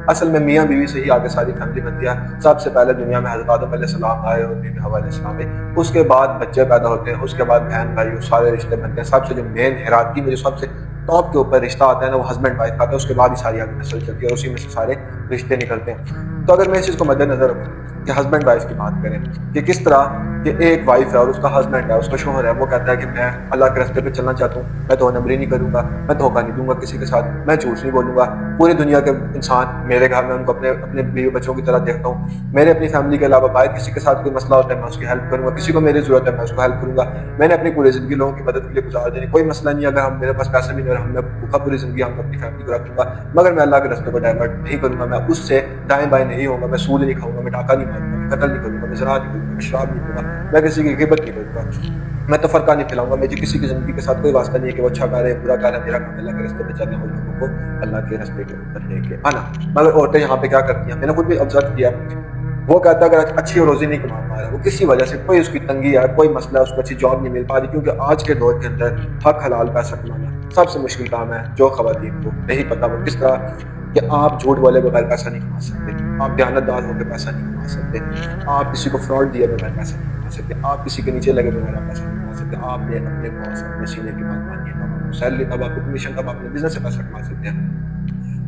اصل میں میاں بیوی سے ہی آگے ساری فیملی بنتی ہے. سب سے پہلے دنیا میں حضرت آدم علیہ السلام آئے اور بیوی حوا علیہ السلام آئے. اس کے بعد بچے پیدا ہوتے ہیں, اس کے بعد بہن بھائی سارے رشتے بنتے ہیں. سب سے جو مین ہیرارکی میں جو سب سے ٹاپ کے اوپر رشتہ آتا ہے نا, وہ ہسبینڈ وائف کا آتا ہے. اس کے بعد ہی ساری آگے نسل چلتی ہے اور اسی میں سے سارے رشتے نکلتے ہیں. تو اگر میں اس چیز کو مد نظر رکھوں کہ ہسبینڈ وائف کی بات کریں کہ کس طرح کہ ایک وائف ہے اور اس کا ہسبینڈ ہے, اس کا شوہر ہے, وہ کہتا ہے کہ میں اللہ کے راستے پہ چلنا چاہتا ہوں, میں دو نمبری نہیں کروں گا, میں دھوکہ نہیں دوں گا کسی کے ساتھ, میں جھوٹ نہیں بولوں گا, پوری دنیا کے انسان میرے گھر میں ان کو اپنے بیوی بچوں کی طرح دیکھتا ہوں, میرے اپنی فیملی کے علاوہ باہر کسی کے ساتھ کوئی مسئلہ ہوتا ہے میں اس کی ہیلپ کروں گا, کسی کو میری ضرورت ہے میں اس کو ہیلپ کروں گا, میں نے اپنی پوری زندگی لوگوں کی مدد کے لیے گزار دینی, کوئی مسئلہ نہیں. اگر میرے پاس پیسہ بھی نہیں ہے, میں پوری زندگی ہم اپنی فیملی کو رکھوں گا, مگر میں اللہ کے راستے کو ڈائیورٹ نہیں کروں گا, میں اس سے دائیں بائیں نہیں ہوں گا, میں سود نہیں کھاؤں گا, میں ڈاکہ نہیں ماروں گا, میں قتل نہیں کروں گا, میں زنا نہیں کروں گا, میں شراب نہیں کروں گا, میں کسی کی غیبت نہیں کروں گا, میں تفرقہ نہیں پھیلاؤں گا. مجھے کسی کی زندگی کے ساتھ کوئی واسطہ نہیں ہے کہ وہ اچھا کر رہے برا کر رہے, میرا کام اللہ کے راستے پہ چلنا اور لوگوں کو اللہ کے راستے کے اوپر لے کے آنا. مگر عورتیں یہاں پہ کیا کرتی ہیں, میں نے خود بھی آبزرو کیا, وہ کہتا ہے اگر اچھی روزی نہیں کما پا رہا, وہ کسی وجہ سے کوئی اس کی تنگی ہے, کوئی مسئلہ ہے, اس کو اچھی جاب نہیں مل پا رہی, کیونکہ آج کے دور کے اندر حق حلال پیسہ کمانا سب سے مشکل کام ہے. جو خواتین کو نہیں پتا وہ کس طرح کہ آپ جھوٹ بولے بغیر پیسہ نہیں کما سکتے, آپ دیانت دار ہو کے پیسہ نہیں کما سکتے, آپ کسی کو فراڈ دیے بغیر پیسہ نہیں کما سکتے, آپ کسی کے نیچے لگے بغیر پیسہ نہیں کما سکتے. آپ نے اپنے باس اپنے سینے کی بات مانی ہے, تب آپ سیلری, تب آپ کمیشن, تب آپ اپنے بزنس سے پیسہ کما سکتے ہیں.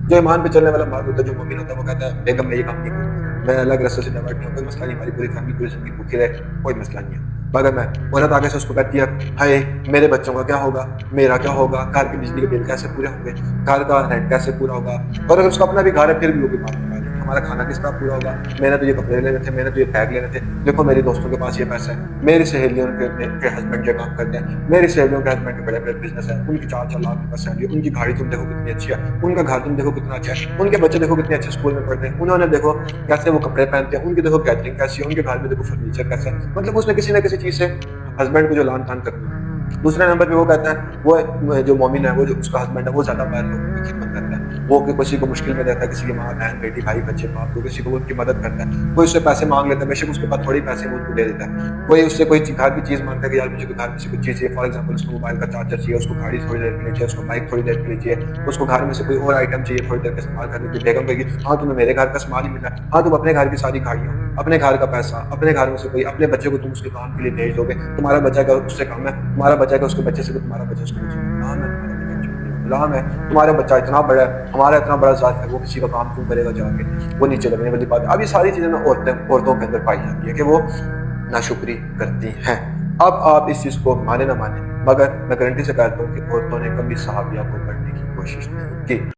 جو ایمان پہ چلنے والا مرد ہوتا ہے, جو مومن ہوتا ہے, وہ کہتا ہے بیگم میں یہ کام نہیں کروں گا, میں الگ راستے سے ڈائیورٹ نہیں ہوں, کوئی مسئلہ نہیں, ہماری پوری فیملی پوری زندگی بھوکی رہے, کوئی مسئلہ نہیں ہے. مگر میں عورت آگے سے اس کو کہتی ہے ہائے میرے بچوں کا کیا ہوگا, میرا کیا ہوگا, گھر کی بجلی کے بل کیسے پورے ہوں گے, گھر کا رینٹ کیسے پورا ہوگا, اور اگر اس کا اپنا بھی گھر ہے پھر بھی وہ بھی بات نکالے ہمارا کھانا کس طرح پورا ہوگا, میں نے تو یہ کپڑے لینے تھے, میں نے تو یہ بیگ لینے تھے, دیکھو میری دوستوں کے پاس یہ پیسہ ہے, میری سہیلیوں کے ہسبینڈ یہ کام کرتے ہیں, میری سہیلیوں کے ہسبینڈ کے بڑے بڑے بزنس ہیں, ان کی 4-4 لاکھ روپے سیلری, ان کی گاڑی تم دیکھو کتنی اچھی ہے, ان کا گھر تم دیکھو کتنا اچھا ہے, ان کے بچے دیکھو کتنے اچھے اسکول میں پڑھتے ہیں, انہوں نے دیکھو کیسے وہ کپڑے پہنتے ہیں, ان کی دیکھو کیٹرنگ کیسی ہے, ان کے گھر میں دیکھو فرنیچر کیسا ہے. مطلب اس نے کسی نہ کسی چیز سے ہسبینڈ کو جو لان تان کرتی ہے. دوسرے نمبر پہ وہ کہتا ہے وہ جو مومن ہے, وہ جو اس کا ہسبینڈ ہے, وہ زیادہ باہر لوگوں کی خدمت کرتا ہے, وہ کسی کو مشکل میں دیتا ہے, کسی کی ماں بہن بیٹی بھائی بچے باپ کو, کسی کو ان کی مدد کرتا ہے, کوئی اس سے پیسے مانگ لیتا ہے, بے شک اس کے پاس تھوڑی پیسے وہ اس کو دے دیتا ہے, کوئی اس سے کوئی گھر کی چیز مانگتا ہے کہ یار مجھے گھر میں سے کچھ چیز چاہیے, فار ایگزامپل اس کو موبائل کا چارجر چاہیے, اس کو گاڑی تھوڑی دیر کے لیے چاہیے, اس کو بائک تھوڑی دیر کے لیے چاہیے, اس کو گھر میں سے کوئی اور آئٹم چاہیے تھوڑی دیر کا استعمال کرنے کے لیے. بیگم کہے گی ہاں تمہیں میرے گھر کا سامان ہی ملا ہے, ہاں تم اپنے گھر کی ساری گاڑیاں, اپنے گھر کا پیسہ, اپنے گھر میں سے کوئی اپنے بچے کو تم اس کے کام کے لیے بھیج دو گے, تمہارا بچہ کا اس سے کم ہے, تمہارا بچہ کا اس کے بچے سے, تمہارا بچہ اس کو غلام ہے, تمہارا بچہ اتنا بڑا ہے, ہمارا اتنا بڑا ذات ہے, وہ کسی کا کام کیوں کرے گا جا کے, وہ نیچے لگنے والی بات ہے. اب یہ ساری چیزیں نا عورتوں کے اندر پائی جاتی ہے کہ وہ ناشکری کرتی ہیں. اب آپ اس چیز کو مانے نہ مانے, مگر میں گارنٹی سے کہتا ہوں کہ عورتوں نے کبھی صحابیہ کو پڑھنے کی کوشش نہیں کی.